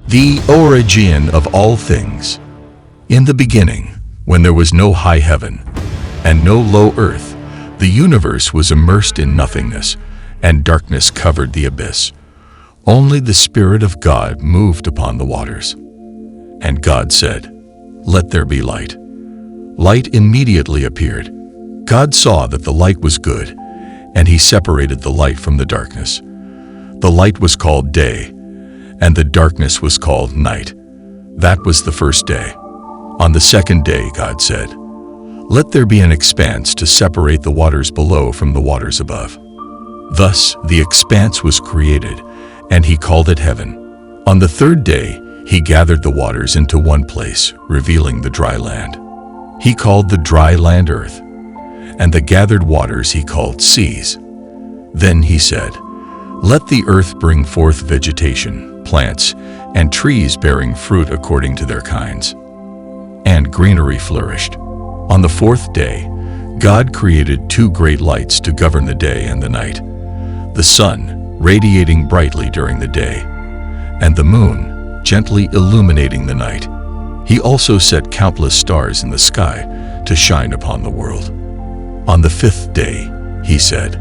The origin of all things. In the beginning, when there was no high heaven and no low earth, the universe was immersed in nothingness, and darkness covered the abyss. Only the Spirit of God moved upon the waters. And God said, "Let there be light." Light immediately appeared. God saw that the light was good, and he separated the light from the darkness. The light was called day, and the darkness was called night. That was the first day. On the second day, God said, "Let there be an expanse to separate the waters below from the waters above." Thus the expanse was created, and he called it heaven. On the third day, he gathered the waters into one place, revealing the dry land. He called the dry land earth, and the gathered waters he called seas. Then he said, "Let the earth bring forth vegetation, plants, and trees bearing fruit according to their kinds." And greenery flourished. On the fourth day, God created two great lights to govern the day and the night: the sun, radiating brightly during the day, and the moon, gently illuminating the night. He also set countless stars in the sky to shine upon the world. On the fifth day, he said,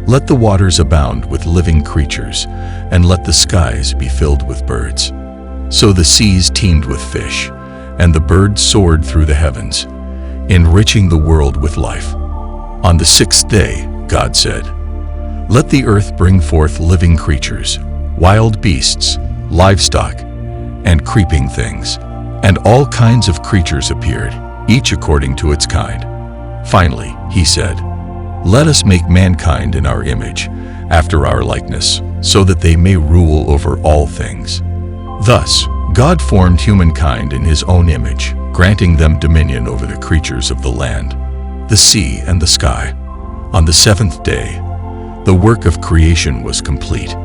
"Let the waters abound with living creatures, and let the skies be filled with birds." So the seas teemed with fish, and the birds soared through the heavens, enriching the world with life. On the sixth day, God said, "Let the earth bring forth living creatures, wild beasts, livestock, and creeping things." And all kinds of creatures appeared, each according to its kind. Finally, he said, "Let us make mankind in our image, after our likeness, so that they may rule over all things." Thus, God formed humankind in his own image, granting them dominion over the creatures of the land, the sea, and the sky. On the seventh day, the work of creation was complete.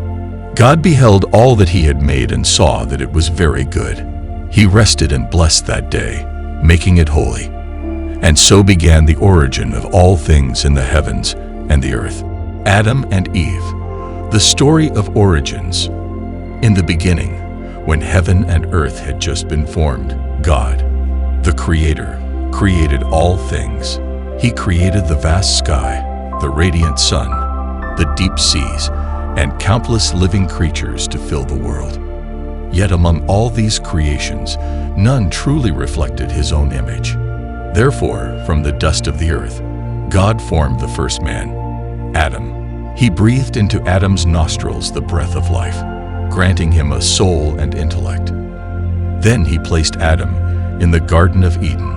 God beheld all that he had made and saw that it was very good. He rested and blessed that day, making it holy. And so began the origin of all things in the heavens and the earth. Adam and Eve. The story of origins. In the beginning, when heaven and earth had just been formed, God, the Creator, created all things. He created the vast sky, the radiant sun, the deep seas, and countless living creatures to fill the world. Yet among all these creations, none truly reflected his own image. Therefore, from the dust of the earth, God formed the first man, Adam. He breathed into Adam's nostrils the breath of life, granting him a soul and intellect. Then he placed Adam in the Garden of Eden,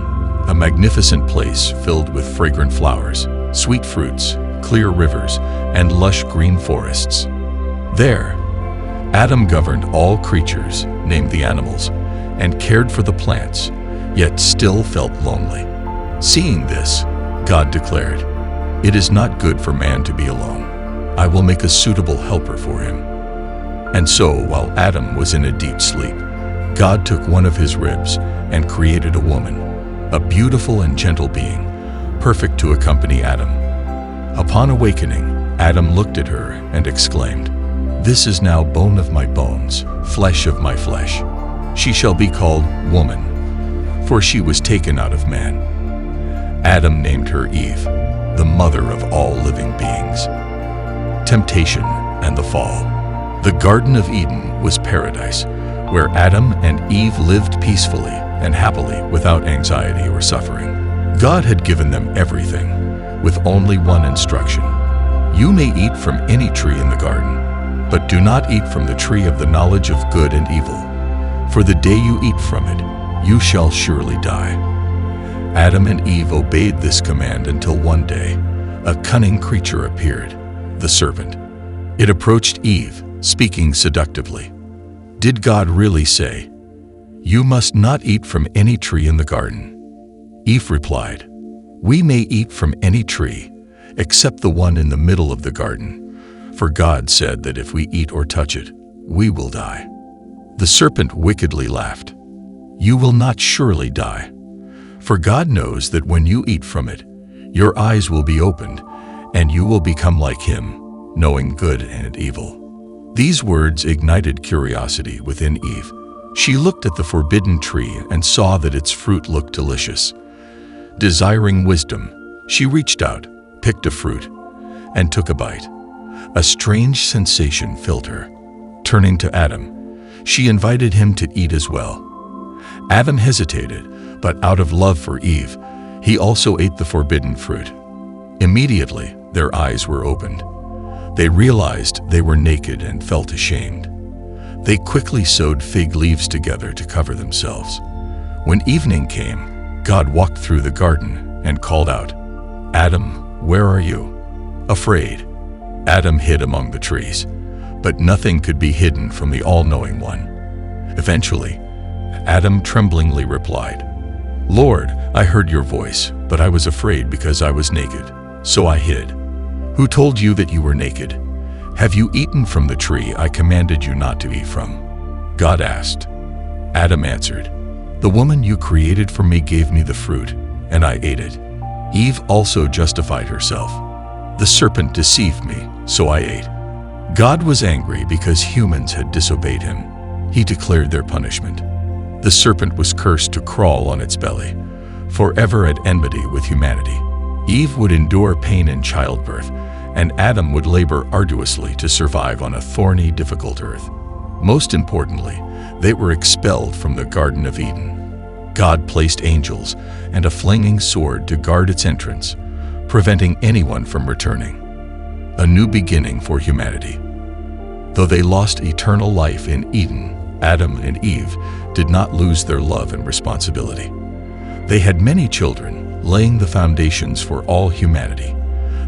a magnificent place filled with fragrant flowers, sweet fruits, clear rivers, and lush green forests. There, Adam governed all creatures, named the animals, and cared for the plants, yet still felt lonely. Seeing this, God declared, "It is not good for man to be alone. I will make a suitable helper for him." And so, while Adam was in a deep sleep, God took one of his ribs and created a woman, a beautiful and gentle being, perfect to accompany Adam. Upon awakening, Adam looked at her and exclaimed, "This is now bone of my bones, flesh of my flesh. She shall be called woman, for she was taken out of man." Adam named her Eve, the mother of all living beings. Temptation and the fall. The Garden of Eden was paradise, where Adam and Eve lived peacefully and happily without anxiety or suffering. God had given them everything, with only one instruction: "You may eat from any tree in the garden, but do not eat from the tree of the knowledge of good and evil, for the day you eat from it, you shall surely die." Adam and Eve obeyed this command until one day, a cunning creature appeared, the serpent. It approached Eve, speaking seductively. Did God really say, "You must not eat from any tree in the garden"? Eve replied, "We may eat from any tree, except the one in the middle of the garden. For God said that if we eat or touch it, we will die." The serpent wickedly laughed. "You will not surely die. For God knows that when you eat from it, your eyes will be opened, and you will become like him, knowing good and evil." These words ignited curiosity within Eve. She looked at the forbidden tree and saw that its fruit looked delicious. Desiring wisdom, she reached out, picked a fruit, and took a bite. A strange sensation filled her. Turning to Adam, she invited him to eat as well. Adam hesitated, but out of love for Eve, he also ate the forbidden fruit. Immediately, their eyes were opened. They realized they were naked and felt ashamed. They quickly sewed fig leaves together to cover themselves. When evening came, God walked through the garden and called out, "Adam, where are you?" Afraid, Adam hid among the trees, but nothing could be hidden from the all-knowing one. Eventually, Adam tremblingly replied, "Lord, I heard your voice, but I was afraid because I was naked, so I hid. Who told you that you were naked? Have you eaten from the tree I commanded you not to eat from?" God asked. Adam answered, "The woman you created for me gave me the fruit, and I ate it." Eve also justified herself. "The serpent deceived me, so I ate." God was angry because humans had disobeyed him. He declared their punishment. The serpent was cursed to crawl on its belly, forever at enmity with humanity. Eve would endure pain in childbirth, and Adam would labor arduously to survive on a thorny, difficult earth. Most importantly, they were expelled from the Garden of Eden. God placed angels and a flaming sword to guard its entrance, preventing anyone from returning. A new beginning for humanity. Though they lost eternal life in Eden, Adam and Eve did not lose their love and responsibility. They had many children, laying the foundations for all humanity.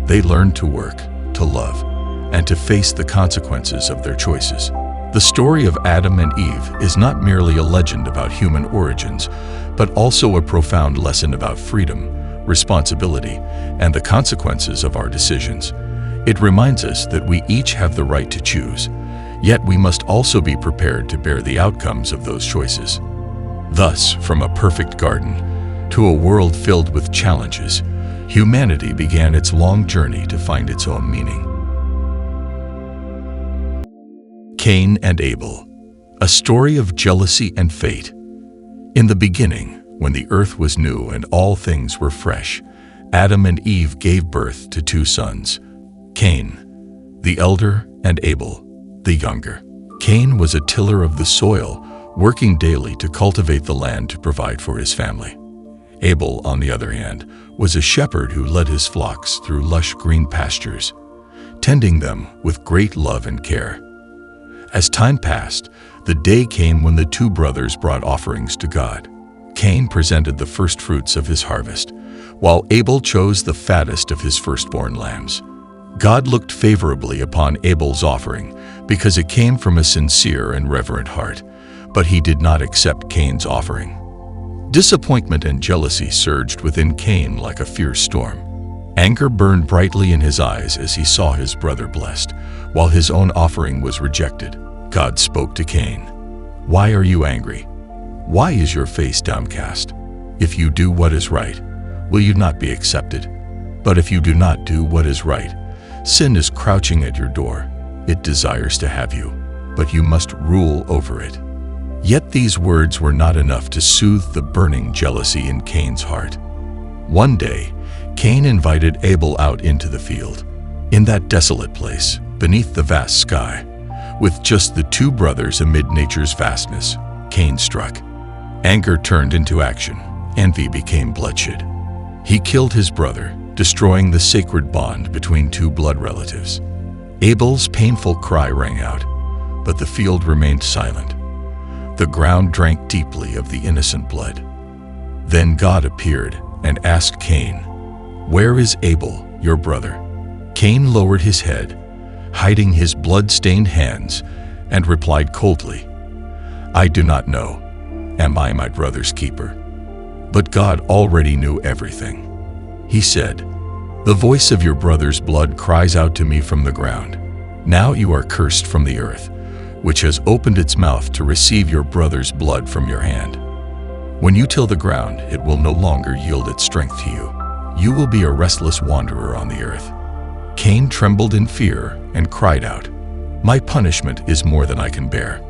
They learned to work, to love, and to face the consequences of their choices. The story of Adam and Eve is not merely a legend about human origins, but also a profound lesson about freedom, responsibility, and the consequences of our decisions. It reminds us that we each have the right to choose, yet we must also be prepared to bear the outcomes of those choices. Thus, from a perfect garden to a world filled with challenges, humanity began its long journey to find its own meaning. Cain and Abel, a story of jealousy and fate. In the beginning, when the earth was new and all things were fresh, Adam and Eve gave birth to two sons, Cain, the elder, and Abel, the younger. Cain was a tiller of the soil, working daily to cultivate the land to provide for his family. Abel, on the other hand, was a shepherd who led his flocks through lush green pastures, tending them with great love and care. As time passed, the day came when the two brothers brought offerings to God. Cain presented the first fruits of his harvest, while Abel chose the fattest of his firstborn lambs. God looked favorably upon Abel's offering because it came from a sincere and reverent heart, but he did not accept Cain's offering. Disappointment and jealousy surged within Cain like a fierce storm. Anger burned brightly in his eyes as he saw his brother blessed, while his own offering was rejected. God spoke to Cain, "Why are you angry? Why is your face downcast? If you do what is right, will you not be accepted? But if you do not do what is right, sin is crouching at your door. It desires to have you, but you must rule over it." Yet these words were not enough to soothe the burning jealousy in Cain's heart. One day, Cain invited Abel out into the field. In that desolate place, beneath the vast sky, with just the two brothers amid nature's vastness, Cain struck. Anger turned into action. Envy became bloodshed. He killed his brother, destroying the sacred bond between two blood relatives. Abel's painful cry rang out, but the field remained silent. The ground drank deeply of the innocent blood. Then God appeared and asked Cain, "Where is Abel, your brother?" Cain lowered his head, hiding his blood-stained hands, and replied coldly, "I do not know. Am I my brother's keeper?" But God already knew everything. He said, "The voice of your brother's blood cries out to me from the ground. Now you are cursed from the earth, which has opened its mouth to receive your brother's blood from your hand. When you till the ground, it will no longer yield its strength to you. You will be a restless wanderer on the earth." Cain trembled in fear and cried out, "My punishment is more than I can bear."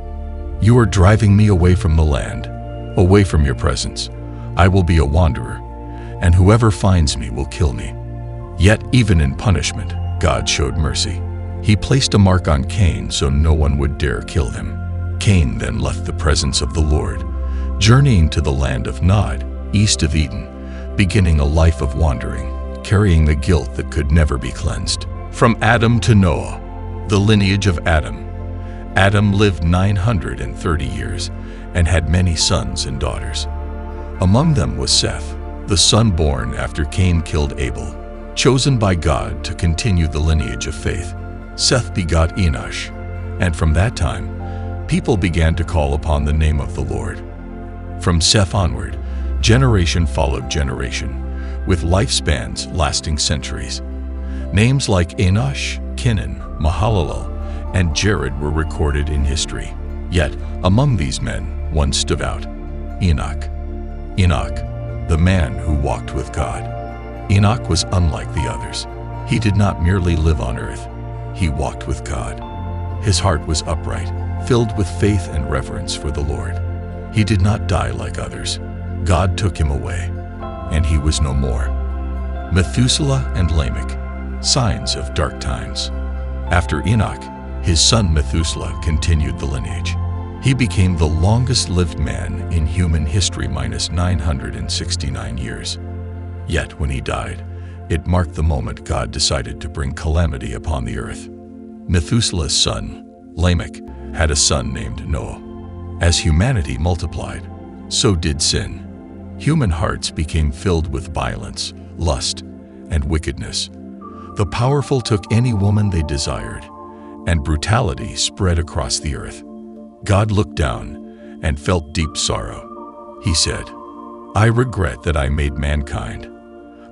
You are driving me away from the land, away from your presence. I will be a wanderer, and whoever finds me will kill me." Yet even in punishment, God showed mercy. He placed a mark on Cain so no one would dare kill him. Cain then left the presence of the Lord, journeying to the land of Nod, east of Eden, beginning a life of wandering, carrying the guilt that could never be cleansed. From Adam to Noah, the lineage of Adam. Adam lived 930 years and had many sons and daughters. Among them was Seth, the son born after Cain killed Abel, chosen by God to continue the lineage of faith. Seth begot Enosh, and from that time, people began to call upon the name of the Lord. From Seth onward, generation followed generation, with lifespans lasting centuries. Names like Enosh, Kenan, Mahalalel, and Jared were recorded in history. Yet, among these men, one stood out: Enoch. Enoch, the man who walked with God. Enoch was unlike the others. He did not merely live on earth. He walked with God. His heart was upright, filled with faith and reverence for the Lord. He did not die like others. God took him away, and he was no more. Methuselah and Lamech, signs of dark times. After Enoch, his son Methuselah continued the lineage. He became the longest-lived man in human history, minus 969 years. Yet when he died, it marked the moment God decided to bring calamity upon the earth. Methuselah's son, Lamech, had a son named Noah. As humanity multiplied, so did sin. Human hearts became filled with violence, lust, and wickedness. The powerful took any woman they desired, and brutality spread across the earth. God looked down and felt deep sorrow. He said, "I regret that I made mankind.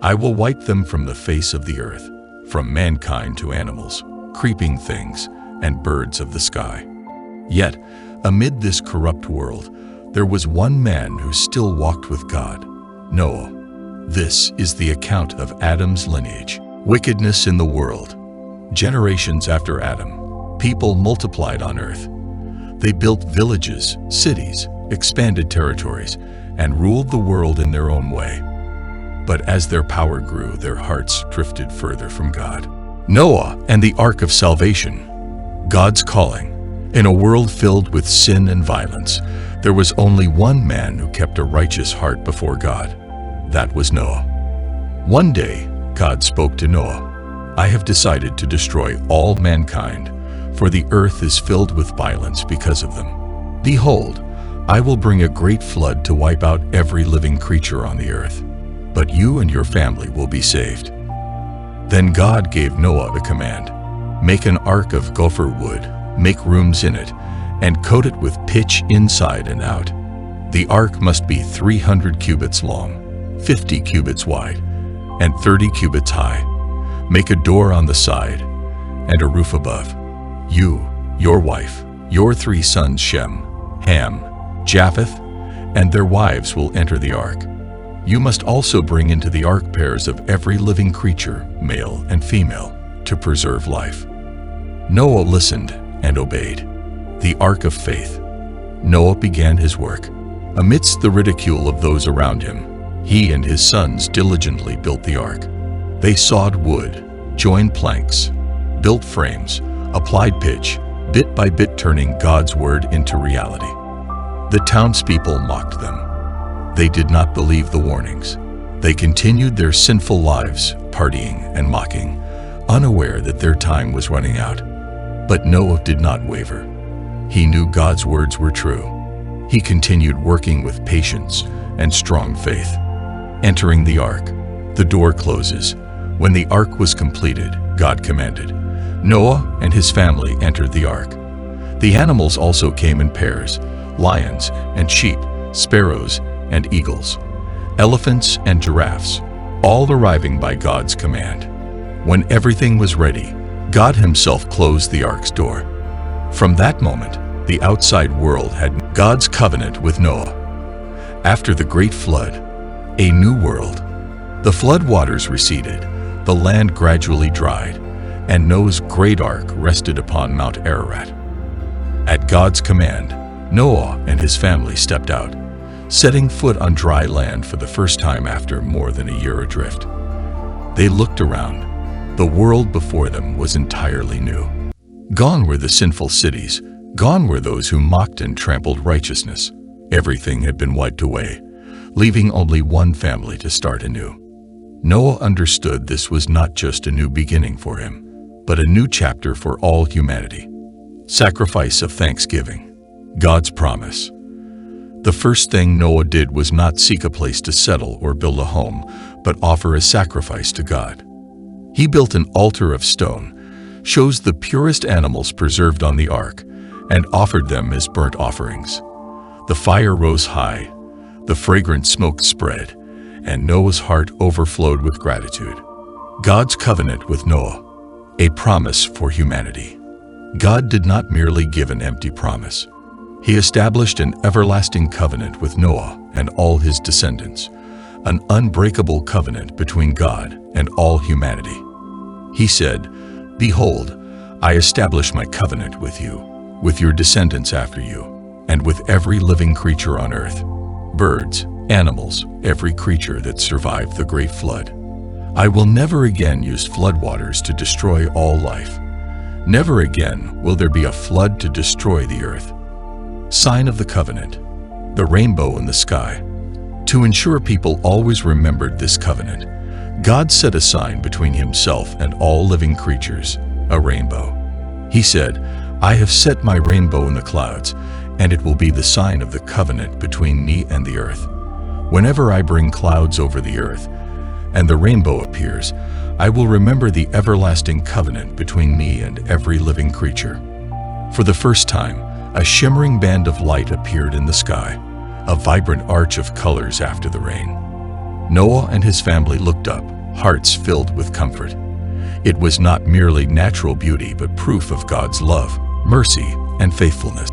I will wipe them from the face of the earth, from mankind to animals, creeping things, and birds of the sky." Yet, amid this corrupt world, there was one man who still walked with God: Noah. This is the account of Adam's lineage. Wickedness in the world. Generations after Adam, people multiplied on earth. They built villages, cities, expanded territories, and ruled the world in their own way. But as their power grew, their hearts drifted further from God. Noah and the Ark of Salvation. God's calling. In a world filled with sin and violence, there was only one man who kept a righteous heart before God. That was Noah. One day, God spoke to Noah, "I have decided to destroy all mankind, for the earth is filled with violence because of them. Behold, I will bring a great flood to wipe out every living creature on the earth, but you and your family will be saved." Then God gave Noah a command: "Make an ark of gopher wood, make rooms in it, and coat it with pitch inside and out. The ark must be 300 cubits long, 50 cubits wide, and 30 cubits high. Make a door on the side and a roof above. You, your wife, your 3 sons Shem, Ham, Japheth, and their wives will enter the ark. You must also bring into the ark pairs of every living creature, male and female, to preserve life." Noah listened and obeyed. The ark of faith. Noah began his work. Amidst the ridicule of those around him, he and his sons diligently built the ark. They sawed wood, joined planks, built frames, applied pitch, bit by bit turning God's word into reality. The townspeople mocked them. They did not believe the warnings. They continued their sinful lives, partying and mocking, unaware that their time was running out. But Noah did not waver. He knew God's words were true. He continued working with patience and strong faith. Entering the ark, the door closes. When the ark was completed, God commanded. Noah and his family entered the ark. The animals also came in pairs: lions and sheep, sparrows and eagles, elephants and giraffes, all arriving by God's command. When everything was ready, God himself closed the ark's door. From that moment, the outside world had God's covenant with Noah. After the great flood, a new world. The flood waters receded, the land gradually dried, and Noah's great ark rested upon Mount Ararat. At God's command, Noah and his family stepped out, setting foot on dry land for the first time after more than a year adrift. They looked around. The world before them was entirely new. Gone were the sinful cities. Gone were those who mocked and trampled righteousness. Everything had been wiped away, leaving only one family to start anew. Noah understood this was not just a new beginning for him, but a new chapter for all humanity. Sacrifice of thanksgiving. God's promise. The first thing Noah did was not seek a place to settle or build a home, but offer a sacrifice to God. He built an altar of stone, chose the purest animals preserved on the ark, and offered them as burnt offerings. The fire rose high, the fragrant smoke spread, and Noah's heart overflowed with gratitude. God's covenant with Noah, a promise for humanity. God did not merely give an empty promise. He established an everlasting covenant with Noah and all his descendants, an unbreakable covenant between God and all humanity. He said, "Behold, I establish my covenant with you, with your descendants after you, and with every living creature on earth, birds, animals, every creature that survived the great flood. I will never again use floodwaters to destroy all life. Never again will there be a flood to destroy the earth." Sign of the covenant, the rainbow in the sky. To ensure people always remembered this covenant, God set a sign between himself and all living creatures, a rainbow. He said, "I have set my rainbow in the clouds, and it will be the sign of the covenant between me and the earth. Whenever I bring clouds over the earth, and the rainbow appears, I will remember the everlasting covenant between me and every living creature." For the first time, a shimmering band of light appeared in the sky, a vibrant arch of colors after the rain. Noah and his family looked up, hearts filled with comfort. It was not merely natural beauty, but proof of God's love, mercy, and faithfulness.